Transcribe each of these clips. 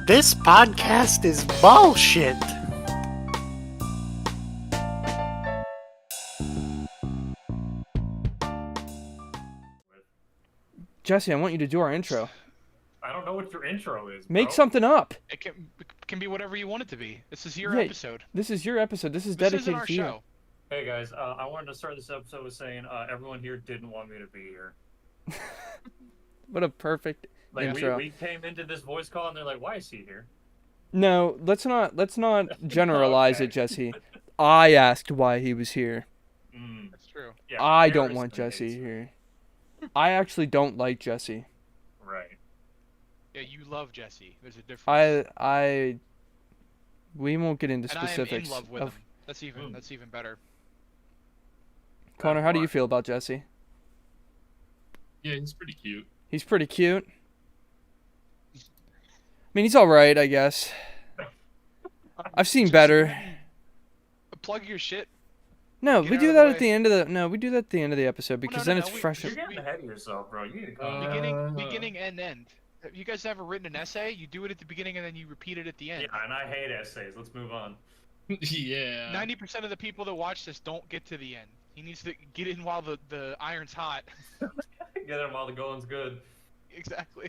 This podcast is bullshit. Jesse, I want you to do our intro. I don't know what your intro is, bro. Make something up. It can be whatever you want it to be. This is your episode. This is your episode. This is This dedicated isn't our to you. show. Hey guys, I wanted to start this episode with saying everyone here didn't want me to be here. What a perfect intro. We came into this voice call and they're like, "Why is he here?" No, let's not generalize Okay. it, Jesse. I asked why he was here. That's true. Yeah, I don't Harrison want Jesse hates me. here. I actually don't like Jesse. Right. Yeah, you love Jesse. There's a difference. We won't get into and I am specifics in love with of him. That's even better. Connor. How do you feel about Jesse? Yeah, he's pretty cute. He's pretty cute. I mean, he's all right, I guess. I've seen better. Plug your shit. No, Get we out do of that the at the end of the. No, we do that at the end of the episode because then it's fresh. You're getting ahead of yourself, bro. You need to calm down. Beginning and end. Have you guys ever written an essay? You do it at the beginning and then you repeat it at the end. Yeah, and I hate essays. Let's move on. Yeah. 90% of the people that watch this don't get to the end. He needs to get in while the iron's hot. Get him while the going's good. Exactly.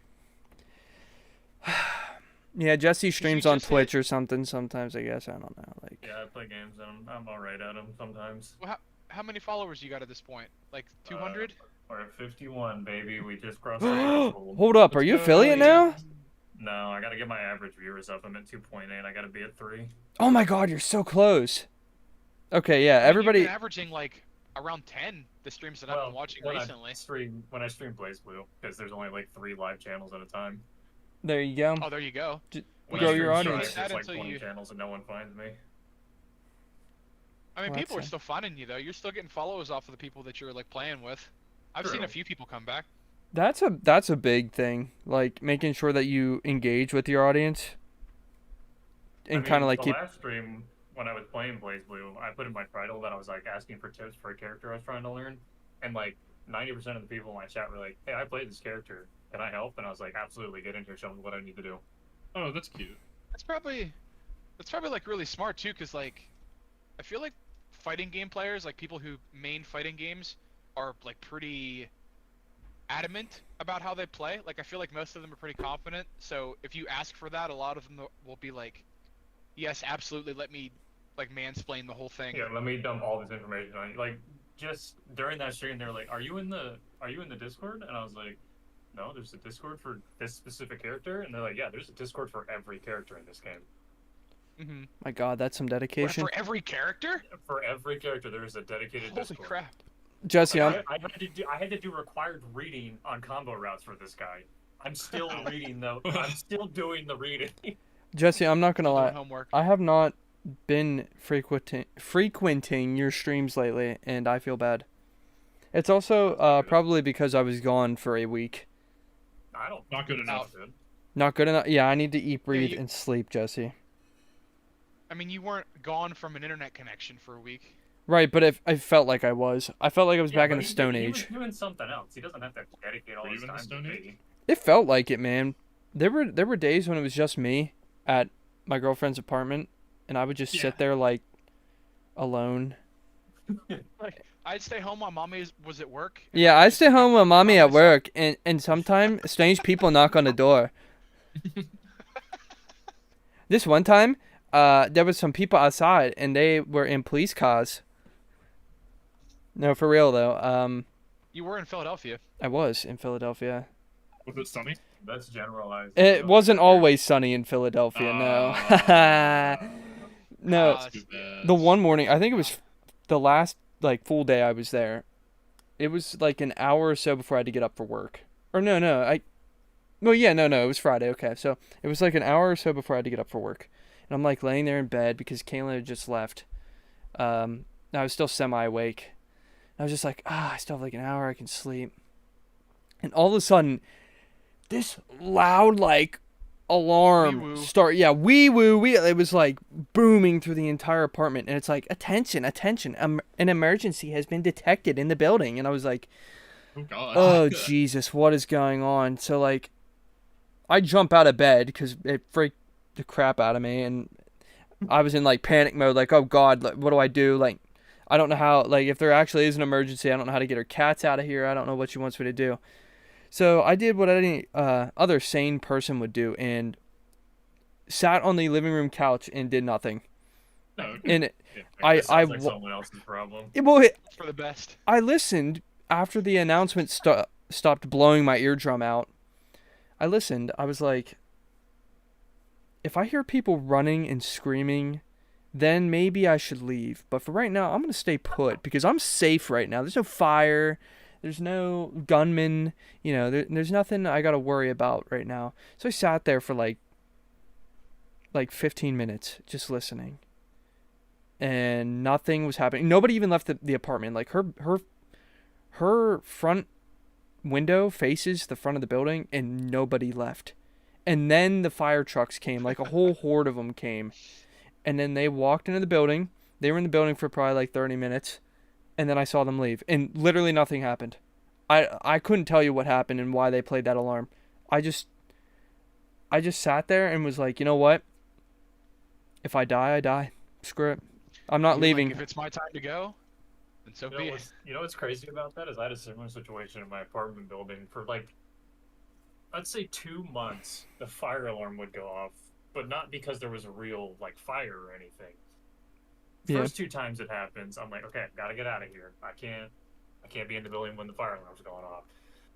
Yeah, Jesse streams you on just Twitch or something sometimes. I guess I don't know. Like, Yeah, I play games and I'm alright at them sometimes. Well, how many followers you got at this point? Like 200? We're at 51, baby. We just crossed the threshold. hold up, are you affiliate now? No, I gotta get my average viewers up. I'm at 2.8. I gotta be at 3. Oh my God, you're so close. Okay, yeah, everybody. You've been averaging like around 10 the streams that I've been watching recently. When I stream BlazBlue, because there's only like 3 live channels at a time. There you go. Oh, there you go. When Grow I your stream audience. Strive, there's like Until 20 you- channels and no one finds me. I mean, Well, people are that's still finding you though. You're still getting followers off of the people that you're like playing with. I've seen True. a few people come back. That's a big thing. Like making sure that you engage with your audience, and kind of like the keep. last stream when I was playing BlazBlue, I put in my title that I was like asking for tips for a character I was trying to learn, and like 90% of the people in my chat were like, "Hey, I played this character. Can I help?" And I was like, "Absolutely, get in here, show me what I need to do." Oh, that's cute. That's probably like really smart too, because like I feel like fighting game players, like people who main fighting games, are like pretty adamant about how they play. Like I feel like most of them are pretty confident. So if you ask for that, a lot of them will be like, "Yes, absolutely. Let me like mansplain the whole thing." Yeah, let me dump all this information on you. Like, just during that stream, they were like, "Are you in the Discord?" And I was like, "No, there's a Discord for this specific character." And they're like, "Yeah, there's a Discord for every character in this game. Mm-hmm. My God, that's some dedication. For every character? For every character, there is a dedicated Holy Discord." crap! Jesse, I had to do required reading on combo routes for this guy. I'm still reading though. I'm still doing the reading. Jesse, I'm not gonna Doing lie. homework. I have not been frequenting your streams lately, and I feel bad. It's also probably because I was gone for a week. I don't. Not good enough. Good. Not good enough. Yeah, I need to eat, breathe, you- and sleep, Jesse. I mean, you weren't gone from an internet connection for a week. Right, but I felt like I was. I felt like I was Yeah, back but in the Stone Age. He was doing something else. He doesn't have to dedicate all Were you his in the time Stone to Age? me. It felt like it, man. There were days when it was just me at my girlfriend's apartment, and I would just sit there like alone. Like I'd stay home while mommy was at work. Yeah, I stay home with mommy at work, and sometimes strange people knock on the door. This one time, there was some people outside, and they were in police cars. No, for real though. You were in Philadelphia. I was in Philadelphia. Was it sunny? That's generalized. It wasn't always sunny in Philadelphia. No. No. Ah, Too bad. The one morning, I think it was the last like full day I was there. It was like an hour or so before I had to get up for work. Or no, it was Friday. Okay, so it was like an hour or so before I had to get up for work, and I'm like laying there in bed because Caitlin had just left. I was still semi-awake. I was just like, I still have like an hour I can sleep. And all of a sudden, this loud like alarm Wee-woo. start. Yeah, wee woo. It was like booming through the entire apartment, and it's like, attention, an emergency has been detected in the building. And I was like, Oh god. oh Jesus, what is going on? So like, I jump out of bed because it the crap out of me, and I was in like panic mode, like, oh God, like, what do I do? Like, I don't know how, like, if there actually is an emergency, I don't know how to get her cats out of here. I don't know what she wants me to do. So I did what any other sane person would do and sat on the living room couch and did nothing. No. And Yeah, I- that sounds like I- someone else's problem. For the best. I listened after the announcement stopped blowing my eardrum out. I listened. I was like, if I hear people running and screaming, then maybe I should leave. But for right now, I'm going to stay put because I'm safe right now. There's no fire. There's no gunman. You know, there's nothing I got to worry about right now. So I sat there for like 15 minutes just listening. And nothing was happening. Nobody even left the apartment. Like her front window faces the front of the building and nobody left. And then the fire trucks came, like a whole horde of them came. And then they walked into the building. They were in the building for probably like 30 minutes. And then I saw them leave. And literally nothing happened. I couldn't tell you what happened and why they played that alarm. I just sat there and was like, you know what? If I die, I die. Screw it. I'm not You're leaving. Like, if it's my time to go, then so be it. You know what's crazy about that is I had a similar situation in my apartment building for like, I'd say 2 months. The fire alarm would go off, but not because there was a real like fire or anything. Yeah. First 2 times it happens, I'm like, okay, gotta get out of here. I can't be in the building when the fire alarm's going off.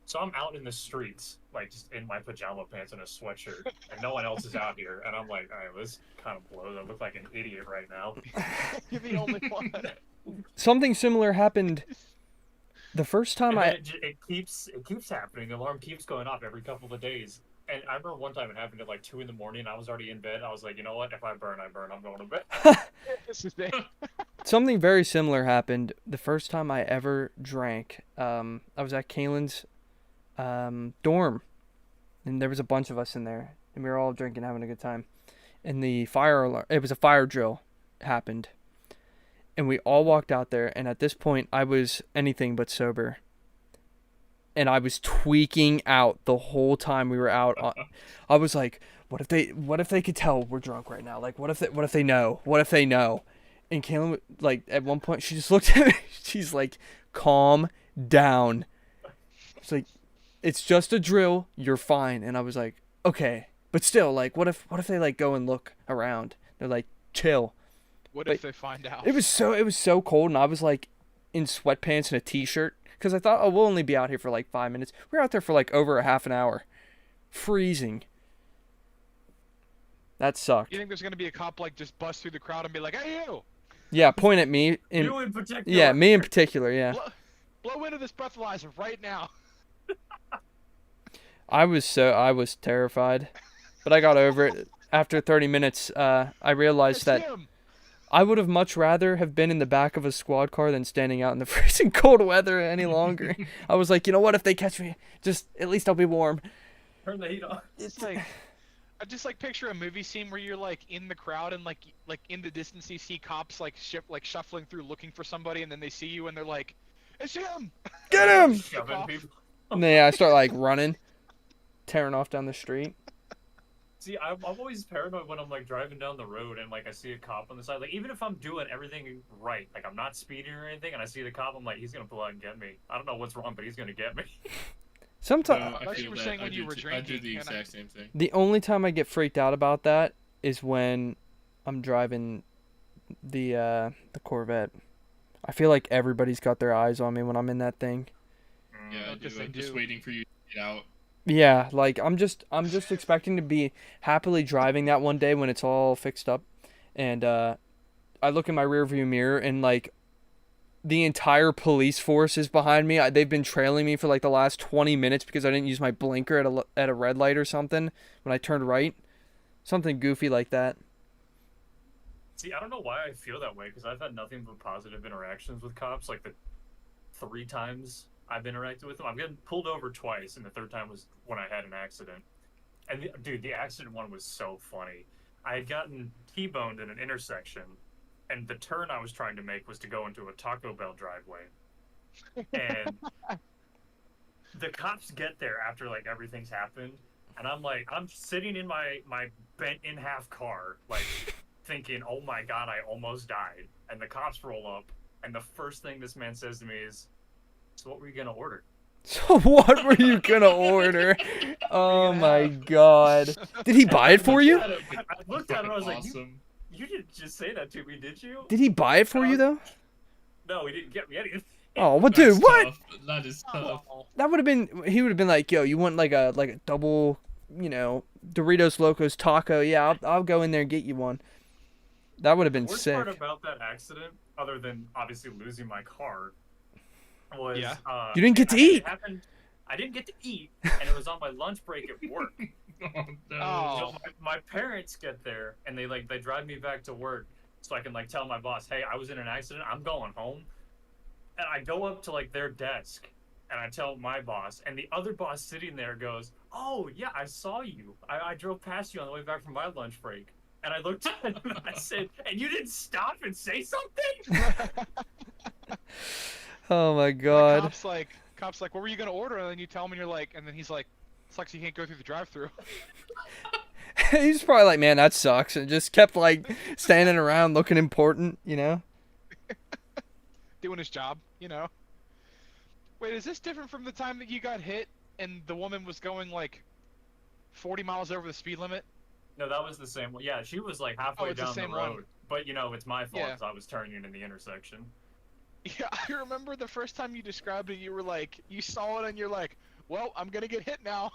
So I'm out in the streets, like just in my pajama pants and a sweatshirt, and no one else is out here. And I'm like, all right, this kind of blows. I look like an idiot right now. You're the only one. Something similar happened the first time And then I it keeps happening. The alarm keeps going off every couple of days. And I remember one time it happened at like 2 in the morning. I was already in bed. I was like, you know what? If I burn, I burn. I'm going to bed. This is it. something very similar happened the first time I ever drank. I was at Kaylin's dorm, and there was a bunch of us in there, and we were all drinking, having a good time. And the fire alarm, it was a fire drill, happened, and we all walked out there. And at this point, I was anything but sober, and I was tweaking out the whole time we were out. I was like, what if they could tell we're drunk right now? Like, what if they know? What if they know? And Kaylin, like, at one point, she just looked at me. She's like, calm down. She's like, it's just a drill. You're fine. And I was like, okay. But still, like, what if they, like, go and look around? They're like, chill. What But if they find out? It was so cold, and I was, like, in sweatpants and a t-shirt. Because I thought, oh, we'll only be out here for, like, 5 minutes. We were out there for, like, over a half an hour. Freezing. That sucked. You think there's gonna be a cop like just bust through the crowd and be like, "Hey, you! Yeah, point at me. You in particular. Yeah, me in particular, yeah. Blow into this breathalyzer right now." I was terrified, but I got over it. After 30 minutes, I realized It's that him. I would have much rather have been in the back of a squad car than standing out in the freezing cold weather any longer. I was like, you know what? If they catch me, just at least I'll be warm. Turn the heat on. It's like I just like picture a movie scene where you're like in the crowd and like in the distance you see cops like shuffling through looking for somebody, and then they see you and they're like, "It's him!" Get him! Shoving people. And then I start like running, tearing off down the street. See, I'm always paranoid when I'm like driving down the road and like I see a cop on the side. Like even if I'm doing everything right, like I'm not speeding or anything, and I see the cop, I'm like, he's gonna pull out and get me. I don't know what's wrong, but he's gonna get me. Sometimes I thought you were saying when you were I do drinking, the and exact same thing. the only time I get freaked out about that is when I'm driving the Corvette. I feel like everybody's got their eyes on me when I'm in that thing. Yeah, I because do. they I'm just do. waiting for you to get out. Yeah, like I'm just expecting to be happily driving that one day when it's all fixed up, and I look in my rearview mirror and like the entire police force is behind me. They've been trailing me for like the last 20 minutes because I didn't use my blinker at a red light or something when I turned right, something goofy like that. See, I don't know why I feel that way because I've had nothing but positive interactions with cops. Like the 3 times I've interacted with them, I've gotten pulled over twice, and the 3rd time was when I had an accident. And dude, the accident one was so funny. I had gotten T-boned in an intersection, and the turn I was trying to make was to go into a Taco Bell driveway. And the cops get there after like everything's happened, And I'm sitting in my bent in half car, like thinking, oh my god, I almost died. And the cops roll up, and the first thing this man says to me is, "So what were you gonna order?" So what were you gonna order? Oh my god. Did he buy it for you? I looked at him, I was like, awesome. you didn't just say that to me, did you? Did he buy it for you though? No, he didn't get me anything. Oh, what, That's dude? What? tough. That is tough. Oh, That would have been. He would have been like, "Yo, you want like a double, Doritos Locos taco? Yeah, I'll go in there and get you one." That would have been The worst sick. part about that accident, other than obviously losing my car, was Yeah. You didn't get to it eat. happened. I didn't get to eat, and it was on my lunch break at work. Oh no. Oh. So my parents get there, and they drive me back to work, so I can tell my boss, "Hey, I was in an accident. I'm going home." And I go up to their desk, and I tell my boss, and the other boss sitting there goes, "Oh yeah, I saw you. I drove past you on the way back from my lunch break." And I looked at him and I said, "And you didn't stop and say something?" Oh my the god. cops like, what were you gonna order? And then you tell him, and you're like, and then he's like, sucks you can't go through the drive-through. He's probably like, "Man, that sucks," and just kept standing around looking important, Doing his job, Wait, is this different from the time that you got hit and the woman was going 40 miles over the speed limit? No, that was the same one. Yeah, she was halfway it's the down the same road. one. But it's my fault Yeah. because I was turning in the intersection. Yeah, I remember the first time you described it, you were like, you saw it and you're like, well, I'm gonna get hit now.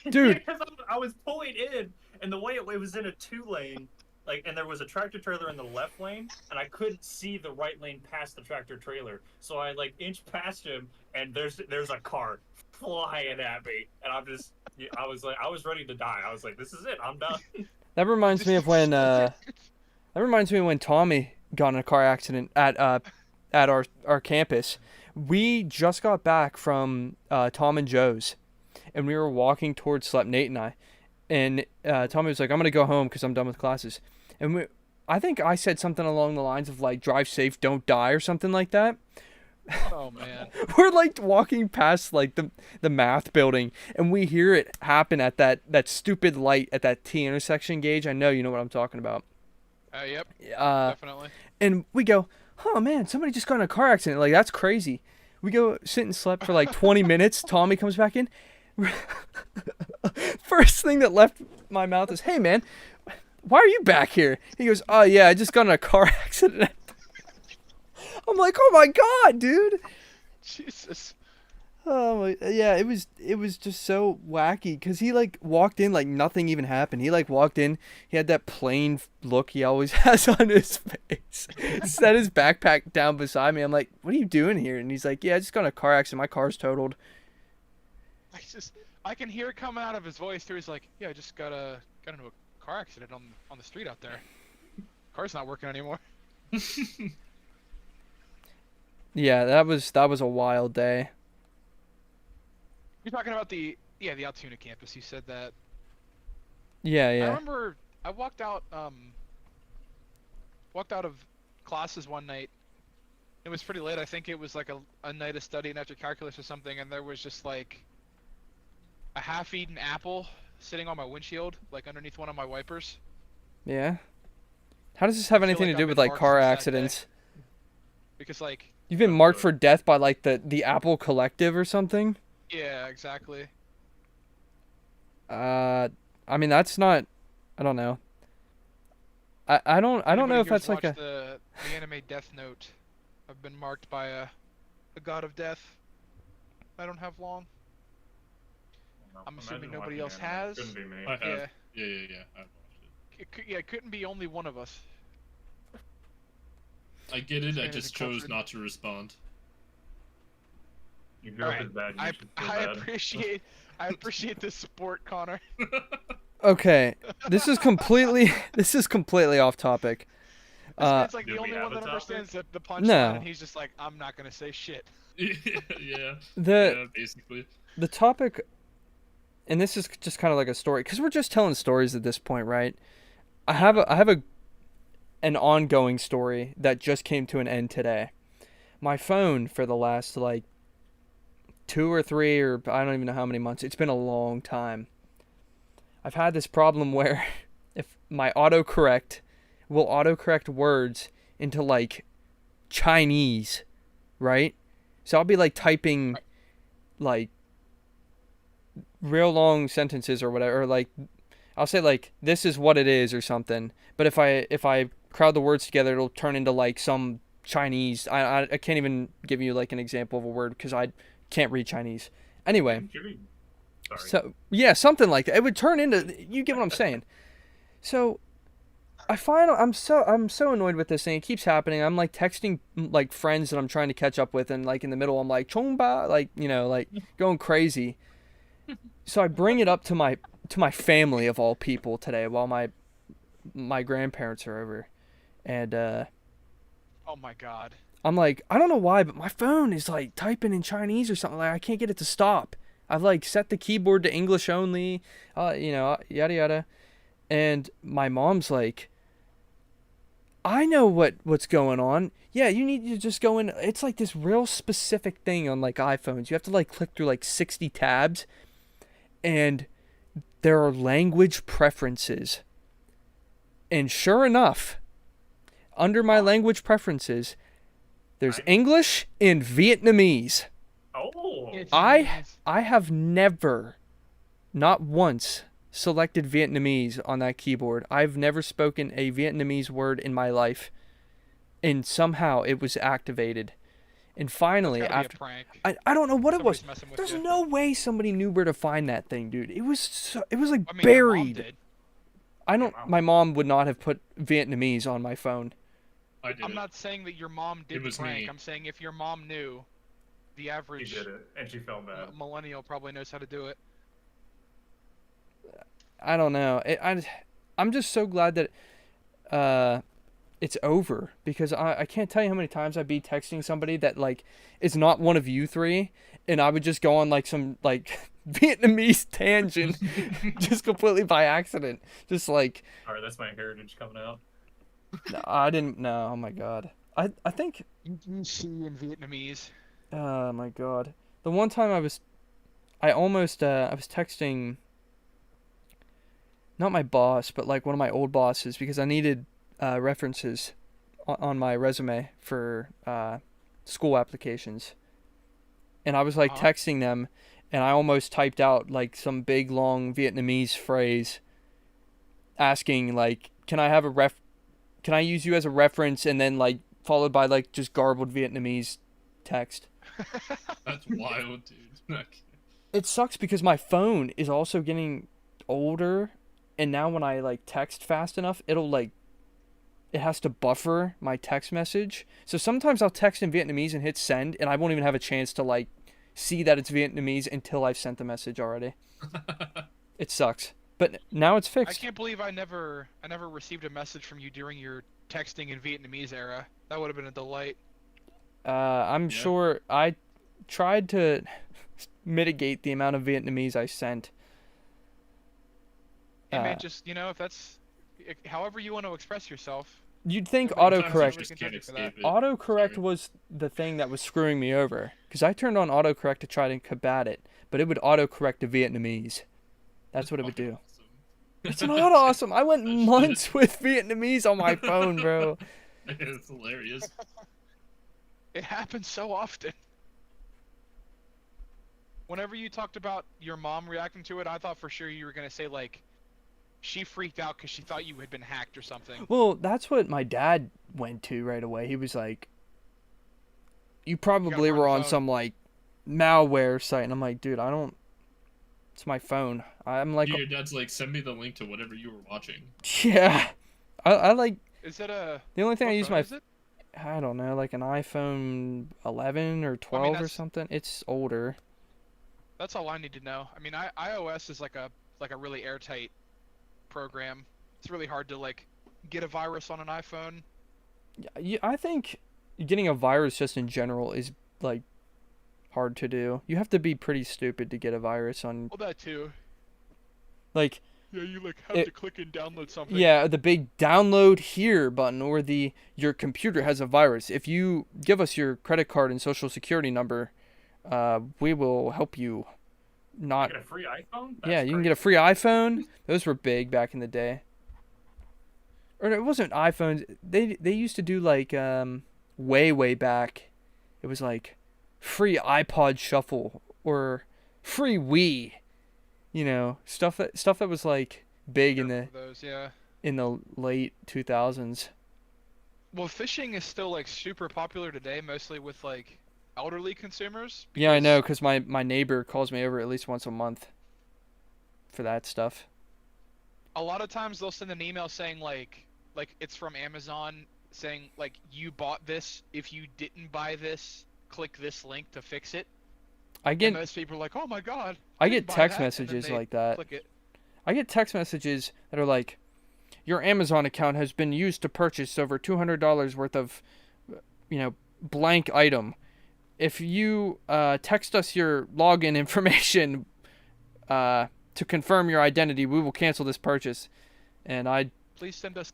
Dude. Because I was pulling in, and the way it was in a 2-lane, and there was a tractor trailer in the left lane, and I couldn't see the right lane past the tractor trailer. So I inched past him, and there's a car flying at me, and I was ready to die. I was like, this is it, I'm done. That reminds me of when Tommy got in a car accident at our campus. We just got back from Tom and Joe's, and we were walking towards Slep, Nate and I, and Tommy was like, "I'm gonna go home because I'm done with classes," and I think I said something along the lines of "Drive safe, don't die" or something like that. Oh man. We're walking past the math building, and we hear it happen at that stupid light at that T intersection gauge. I know you know what I'm talking about. Yep, Uh, definitely. and we go, "Oh man, somebody just got in a car accident. That's crazy." We go sit and slept for 20 minutes. Tommy comes back in. First thing that left my mouth is, "Hey man, why are you back here?" He goes, "Oh yeah, I just got in a car accident." I'm like, "Oh my god, dude." Jesus. Oh yeah, it was just so wacky because he walked in like nothing even happened. He walked in, he had that plain look he always has on his face. Set his backpack down beside me. I'm like, "What are you doing here?" And he's like, "Yeah, I just got in a car accident. My car's totaled." I can hear it coming out of his voice too. He's like, yeah, I just got into a car accident on the street out there. Car's not working anymore. Yeah, that was a wild day. You're talking about the Altoona campus. You said that. Yeah, I yeah. remember I walked out of classes one night. It was pretty late. I think it was a night of studying after calculus or something, and there was just a half-eaten apple sitting on my windshield, underneath one of my wipers. Yeah. How does this have I feel anything to like do I've with been marked car since that accidents? Because You've been marked for death by the Apple Collective or something? yeah, exactly. I mean that's not, I don't know. I don't know Anybody if who's that's watched the anime Death Note. I've been marked by a god of death. I don't have long. I'm assuming Imagine nobody watching else anime. has. Couldn't be me. I have. Yeah. Yeah. I've watched it. It couldn't be only one of us. I get it. I Stand just as a chose culprit. not to respond. You joke Alright, is bad. You I should feel bad. appreciate the support, Connor. Okay, this is completely off topic. This man's the Do we only have one a that topic? understands the punchline, No. and he's just like, I'm not gonna say shit. Yeah. The Yeah, basically. the topic, and this is just kind of like a story because we're just telling stories at this point, right? I have an ongoing story that just came to an end today. My phone for the last 2 or 3 or I don't even know how many months. It's been a long time. I've had this problem where if my autocorrect will autocorrect words into like Chinese, right? So I'll be like typing like real long sentences or whatever, or like I'll say like this is what it is or something. But if I crowd the words together, it'll turn into like some Chinese. I can't even give you like an example of a word because I can't read Chinese. Anyway, Sorry. so yeah, something like that. It would turn into, you get what I'm saying. So I'm so annoyed with this thing. It keeps happening. I'm like texting like friends that I'm trying to catch up with, and like in the middle I'm like chongba, like like going crazy. So I bring it up to my family of all people today while my grandparents are over, and Oh my god. I'm like, I don't know why, but my phone is like typing in Chinese or something. Like I can't get it to stop. I've like set the keyboard to English only, yada yada, and my mom's like, I know what's going on. Yeah, you need to just go in. It's like this real specific thing on like iPhones. You have to like click through like 60 tabs, and there are language preferences. And sure enough, under my language preferences, there's English and Vietnamese. Oh. I have never, not once, selected Vietnamese on that keyboard. I've never spoken a Vietnamese word in my life, and somehow it was activated. And finally, It's gotta be after a prank. I don't know what it was. Somebody's messing with There's you. no way somebody knew where to find that thing, dude. It was like I mean, your mom buried. did. I don't. My mom would not have put Vietnamese on my phone. I did I'm it. not saying that your mom did It the was prank. me. I'm saying if your mom knew, the She average did it, and she felt bad. millennial probably knows how to do it. I don't know. I'm just so glad that it's over, because I can't tell you how many times I'd be texting somebody that like is not one of you three, and I would just go on like some like Vietnamese tangent just completely by accident. Just like, All right, that's my heritage coming out. no, I didn't know. Oh my god. I think, See in Vietnamese. oh my god. The one time I was texting not my boss, but like one of my old bosses, because I needed references on my resume for school applications. And I was like Uh-huh. texting them, and I almost typed out like some big long Vietnamese phrase asking like, can I use you as a reference, and then like followed by like just garbled Vietnamese text. That's wild, dude. It sucks because my phone is also getting older, and now when I like text fast enough, it has to buffer my text message. So sometimes I'll text in Vietnamese and hit send, and I won't even have a chance to like see that it's Vietnamese until I've sent the message already. It sucks. But now it's I fixed. can't believe I never received a message from you during your texting in Vietnamese era. That would have been a delight. I'm Yeah. sure I tried to mitigate the amount of Vietnamese I sent. Hey Uh, man, just if that's however you want to express yourself. You'd think Sometimes Sometimes you autocorrect. just can can't judge you for that. escape it. Autocorrect Sorry. was the thing that was screwing me over, because I turned on autocorrect to try to combat it, but it would autocorrect to Vietnamese. That's what it would Fucking do. awesome. It's not awesome. I went That shit. months with Vietnamese on my phone, bro. It's hilarious. It happens so often. Whenever you talked about your mom reacting to it, I thought for sure you were gonna say like, she freaked out because she thought you had been hacked or something. Well, that's what my dad went to right away. He was like, "You probably burn were the on phone." some like malware site," and I'm like, "Dude, I don't. It's my phone. I'm like, Your dad's like, send me the link to whatever you were watching. yeah. I like Is it a? the only thing I what use phone my is it? I don't know, like an iPhone 11 or 12 or that's- something. It's older. That's all I need to know. I mean, iOS is like a really airtight program. It's really hard to like get a virus on an iPhone. I think getting a virus just in general is like hard to do. You have to be pretty stupid to get a virus on, Well, that too. like, Yeah, you like have It- to click and download something. yeah, the big download here button, or the your computer has a virus. If you give us your credit card and social security number, we will help you not. Get a free iPhone? Yeah, That's you can get a free iPhone. Those were big back in the day. Or it wasn't iPhones. They used to do like way back. It was like free iPod Shuffle or free Wii. You know, stuff that was like big in the Those, yeah. late 2000s. Well, fishing is still like super popular today, mostly with like elderly consumers. Yeah, I know, because because my neighbor calls me over at least once a month for that stuff. a lot of times they'll send an email saying like it's from Amazon saying like you bought this. If you didn't buy this, click this link to fix it. I And get most people are like, oh my god. I didn't get buy text that," and then messages they like that. Click it. I get text messages that are like, your Amazon account has been used to purchase over $200 worth of, blank item. If you text us your login information to confirm your identity, we will cancel this purchase. And Please send us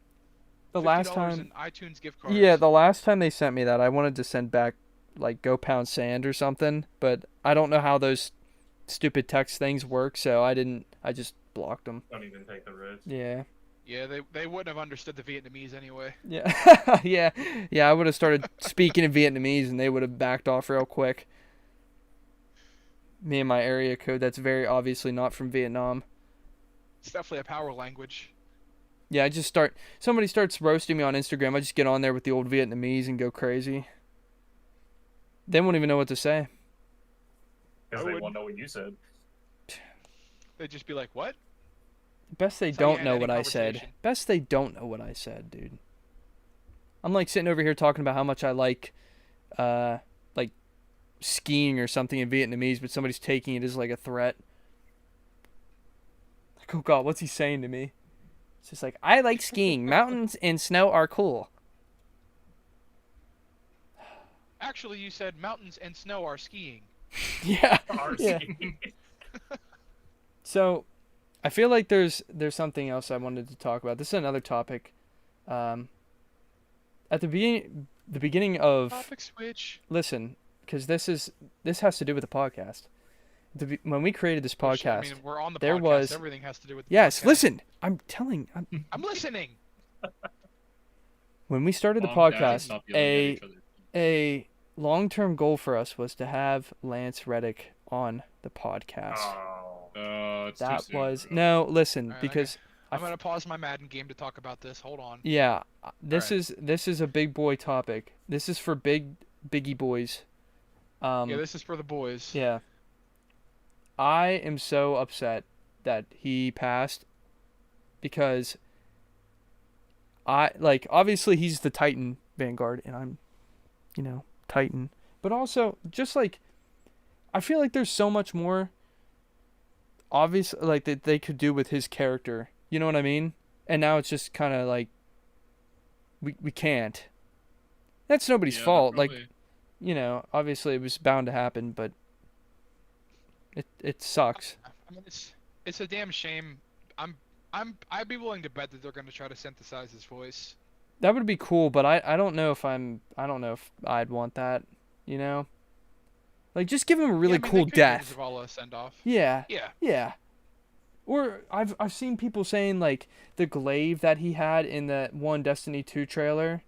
the $50 last time, in iTunes gift cards. yeah, the last time they sent me that, I wanted to send back like Go Pound Sand or something, but I don't know how those stupid text things work, so I just blocked them. Don't even take the risk. Yeah. Yeah, they wouldn't have understood the Vietnamese anyway. Yeah. Yeah, I would have started speaking in Vietnamese and they would have backed off real quick. Me and my area code that's very obviously not from Vietnam. It's definitely a power language. Yeah, somebody starts roasting me on Instagram, I just get on there with the old Vietnamese and go crazy. They won't even know what to say. Because I they would- won't know what you said. They'd just be like, what? Best they That's how you don't end know any what I said. conversation. Best they don't know what I said, dude. I'm like sitting over here talking about how much I like skiing or something in Vietnamese, but somebody's taking it as like a threat. Like, oh god, what's he saying to me? It's just like, I like skiing. Mountains and snow are cool. Actually, you said mountains and snow are skiing. Yeah. Our Yeah. scheme. So, I feel like there's something else I wanted to talk about. This is another topic. At the beginning of Topic switch. listen, because this has to do with the podcast. When we created this Which, podcast, I mean, we're on the there podcast. was- Everything has to do with the yes, podcast. listen, I'm I'm listening. when we started the Mom, Dad should podcast, not be yelling at each other. a long-term goal for us was to have Lance Reddick on the podcast. Oh. It's too That soon, was bro. no, listen, Alright, because I'm gonna pause my Madden game to talk about this. Hold on. yeah, this Alright. is a big boy topic. This is for biggie boys. Yeah, this is for the boys. Yeah. I am so upset that he passed because obviously he's the Titan Vanguard and I'm, Titan. But also just like I feel like there's so much more obvious like that they could do with his character. You know what I mean? And now it's just kind of like we can't. That's nobody's Yeah, fault. they're Like, probably- obviously it was bound to happen, but it sucks. I mean, it's a damn shame. I'd be willing to bet that they're gonna try to synthesize his voice. That would be cool, but I don't know if I'd want that, Like just give him a really Yeah, I mean, cool they could give death. Zavala a send off. Yeah. Yeah. Yeah. Or I've seen people saying like the glaive that he had in the one Destiny 2 trailer,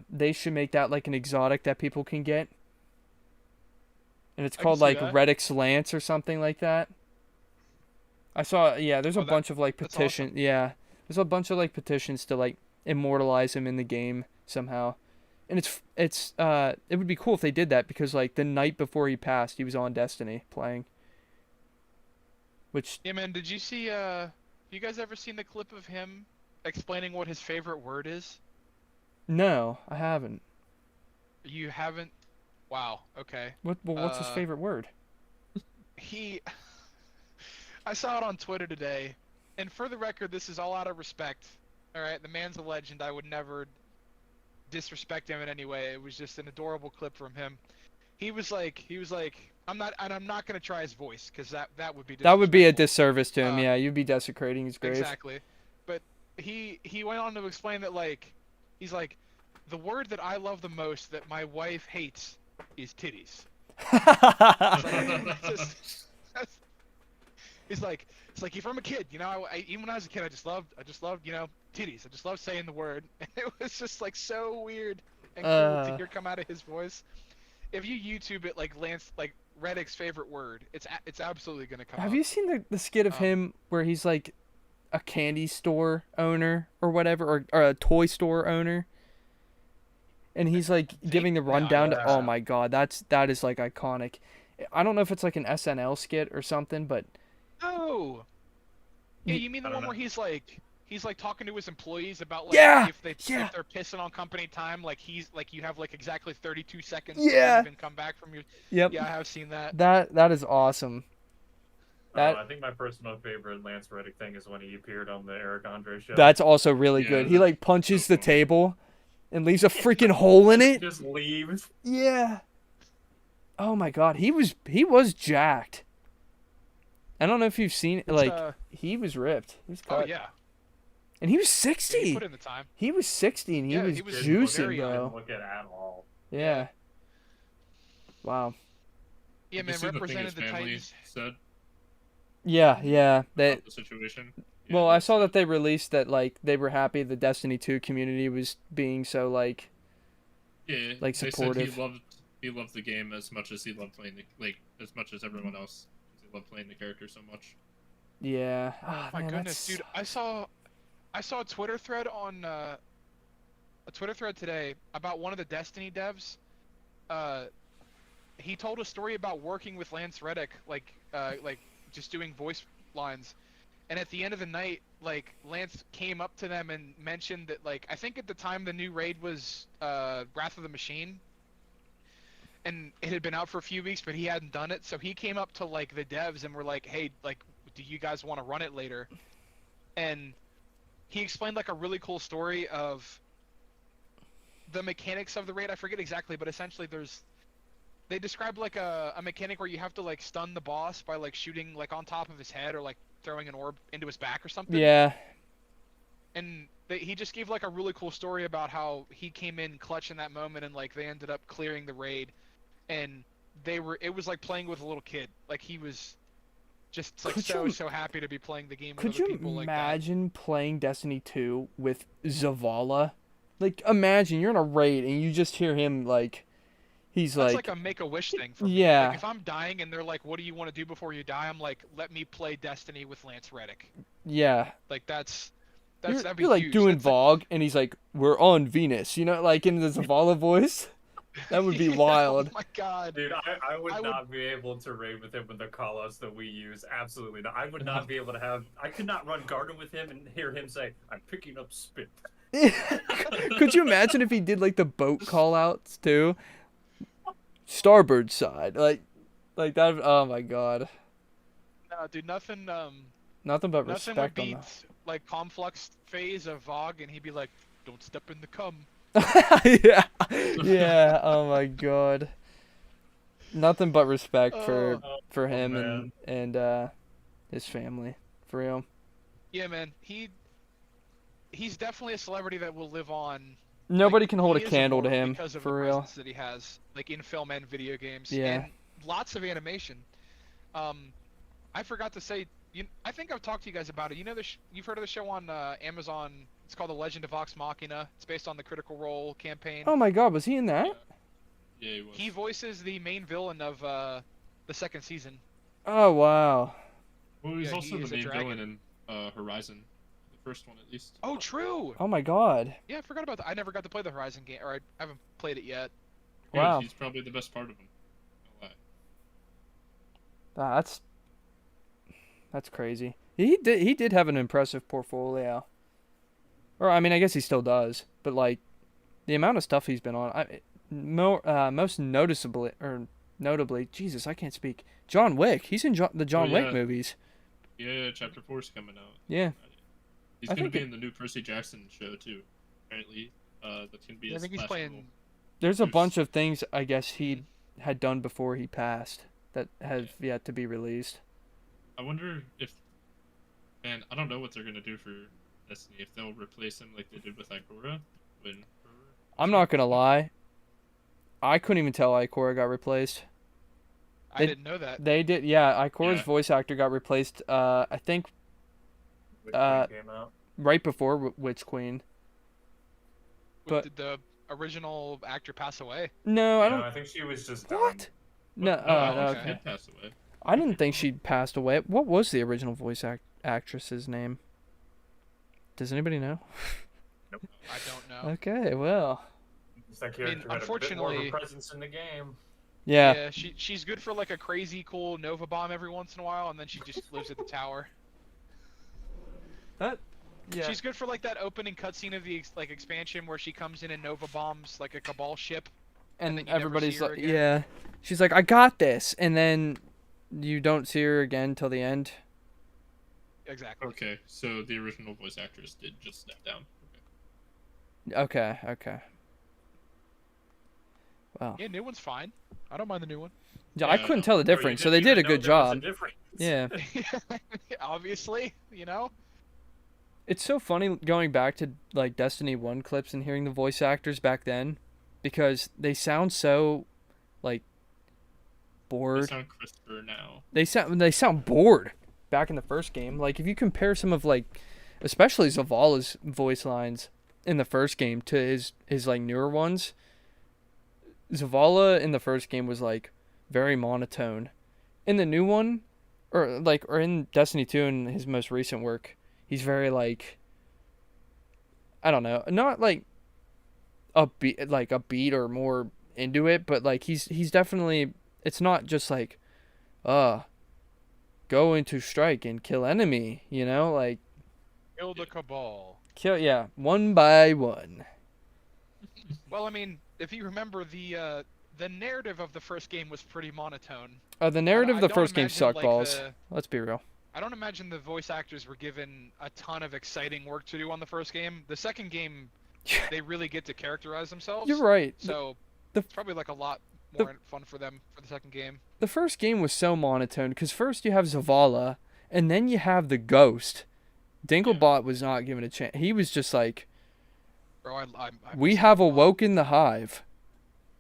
they should make that like an exotic that people can get. And it's I can called see like that. Reddix Lance or something like that. I saw there's a Oh, bunch of like that's petition yeah. There's a bunch of like petitions to like immortalize him in the game somehow. And it would be cool if they did that because like the night before he passed, he was on Destiny playing. Which Yeah, man. Did you see? You guys ever seen the clip of him explaining what his favorite word is? no, I haven't. You haven't. Wow. Okay. What's his Uh, favorite word? He. I saw it on Twitter today, and for the record, this is all out of respect. All right, the man's a legend. I would never disrespect him in any way. It was just an adorable clip from him. He was like, I'm not gonna try his voice because that would be That would be a disrespectful. disservice to him. Uh, Yeah, you'd be desecrating his grave. Exactly. But he went on to explain that like, he's like, the word that I love the most that my wife hates is titties. It's like, He's like, it's like if I'm a kid, you know, even when I was a kid, I just loved, you know, titties. I just loved saying the word, and it was just like so weird and cool to hear come out of his voice. If you YouTube it, like Lance, like Reddick's favorite word, it's absolutely gonna come Have up. you seen the skit of him where he's like a candy store owner or whatever, or a toy store owner, and he's like giving the rundown to, oh my god, that is like iconic. I don't know if it's like an SNL skit or something, but Oh, yeah, you mean the I don't one where know. he's like talking to his employees about like Yeah, if yeah. if they're pissing on company time, like he's like you have like exactly 32 seconds Yeah. to leave and come back from your. Yep. Yeah, I have seen that. That is awesome. I think my personal favorite Lance Reddick thing is when he appeared on the Eric Andre show. That's also really Yeah, good. He that's like punches so the funny. table and leaves a freaking hole in it. Just leaves. Yeah. Oh my god, he was jacked. I don't know if you've seen like he was ripped. He was cut. Oh yeah, And he was yeah, he 60. put in the time. He was 60 and he Yeah, was he was juicing, very Didn't bro. look at all. Yeah. Wow. Yeah, Did you man, see the thing represented his the family Titans. said Yeah. about the situation? Yeah, Well, I that's- saw that they released that like they were happy the Destiny 2 community was being so like Yeah, like, they said supportive. he loved the game as much as he loved playing as much as everyone else. He loved playing the character so much. yeah. Oh my man, goodness, that's- dude! I saw a Twitter thread on a Twitter thread today about one of the Destiny devs. He told a story about working with Lance Reddick, like just doing voice lines. And at the end of the night, like Lance came up to them and mentioned that, like, I think at the time the new raid was Wrath of the Machine, and it had been out for a few weeks, but he hadn't done it. So he came up to like the devs and were like, "Hey, like, do you guys want to run it later?" And he explained like a really cool story of the mechanics of the raid. I forget exactly, but essentially they described like a mechanic where you have to like stun the boss by like shooting like on top of his head or like throwing an orb into his back or something. Yeah. And he just gave like a really cool story about how he came in clutch in that moment and like they ended up clearing the raid, and it was like playing with a little kid. Like he was just like Could so you- so happy to be playing the game with Could other you people like that. imagine playing Destiny 2 with Zavala? Like imagine you're in a raid and you just hear him like he's That's like like a make-a-wish thing for me. Yeah. Like if I'm dying and they're like, "What do you want to do before you die?" I'm like, "Let me play Destiny with Lance Reddick." yeah. Like that'd You're, be you're like huge. doing That's like- Vogue and he's like, "We're on Venus," you know, like in the Zavala voice. That would be Yeah, wild. Oh my god. Dude, I would I would- not be able to raid with him with the callouts that we use. Absolutely not. I would not be able to have. I could not run garden with him and hear him say, "I'm picking up spit." Could you imagine if he did like the boat call outs too? Starboard side. Like that, oh my god. No, dude, nothing Nothing but nothing would respect on beat that. like Conflux phase of Vogue, and he'd be like, "Don't step in the cum." Yeah. Yeah, oh my god. Nothing but respect for him man. and his family. For real. Yeah, man. He's definitely a celebrity that will live on. Nobody Like, can hold a he is candle to immortal him, because of for the real. presence that he has, like in film and video games. Yeah. And lots of animation. I forgot to say, I think I've talked to you guys about it. You know, you've heard of the show on Amazon. It's called The Legend of Vox Machina. It's based on the Critical Role campaign. Oh my god, was he in that? Yeah, he was. He voices the main villain of the second season. Oh wow. Well, he's Yeah, also he is the a main dragon. villain in Horizon, the first one at least. Oh, true. Oh my god. Yeah, I forgot about that. I never got to play the Horizon game, or I haven't played it yet. Good, Wow. He's probably the best part of him. No lie. That's crazy. He did have an impressive portfolio. Or I mean, I guess he still does. But like, the amount of stuff he's been on, most notably, Jesus, I can't speak. John Wick. He's in the John Oh, Wick yeah. movies. Yeah, Chapter 4 is coming out. Yeah. He's I gonna think be it- in the new Percy Jackson show too. Apparently, that's gonna be. I his think he's last playing. role. There's a There's- bunch of things I guess he had done before he passed that have yet to be released. I wonder if, and I don't know what they're gonna do for Destiny. If they'll replace him like they did with Ikora when. I'm not gonna lie. I couldn't even tell Ikora got replaced. I didn't know that. They did, yeah. Ikora's Yeah. voice actor got replaced. I think Which Uh, one came out. right before Witch Queen. But- Did the original actor pass away? No, I No, don't. I think she was just done. What? No, No, I think okay. she did pass away. I didn't think she'd passed away. What was the original voice actress's name? Does anybody know? I don't know. Okay, well, That character had a bit more of unfortunately- a presence in the game. yeah. She's good for like a crazy cool Nova bomb every once in a while, and then she just lives at the tower. Yeah. She's good for like that opening cutscene of the expansion where she comes in and Nova bombs like a Cabal ship. and then you never everybody's see her like, again. yeah. She's like, I got this, and then you don't see her again till the end. Exactly. Okay, so the original voice actress did just step down. Okay. Wow. Yeah, new one's fine. I don't mind the new one. Yeah, I Yeah, couldn't tell the Bro, you difference, so didn't they did a even know good there was a job. difference. Yeah. Obviously, you know. It's so funny going back to like Destiny 1 clips and hearing the voice actors back then because they sound so like They bored. sound crisper now. They sound bored back in the first game. Like if you compare some of like especially Zavala's voice lines in the first game to his like newer ones, Zavala in the first game was like very monotone. In the new one or in Destiny 2 in his most recent work, he's very like I don't know, not like upbeat or more into it, but like he's definitely it's not just like go into strike and kill enemy, you know, like Kill the Cabal. kill one by one. Well, I mean, if you remember the narrative of the first game was pretty monotone. The narrative of I the don't first game imagine, sucked like, balls. Let's be real. I don't imagine the voice actors were given a ton of exciting work to do on the first game. The second game, they really get to characterize themselves. You're right. So the- it's probably like a lot more fun for them for the second game. The first game was so monotone because first you have Zavala and then you have the Ghost. Dinklebot was not given a chance. He was just like, Bro, I we miss have that. awoken the hive.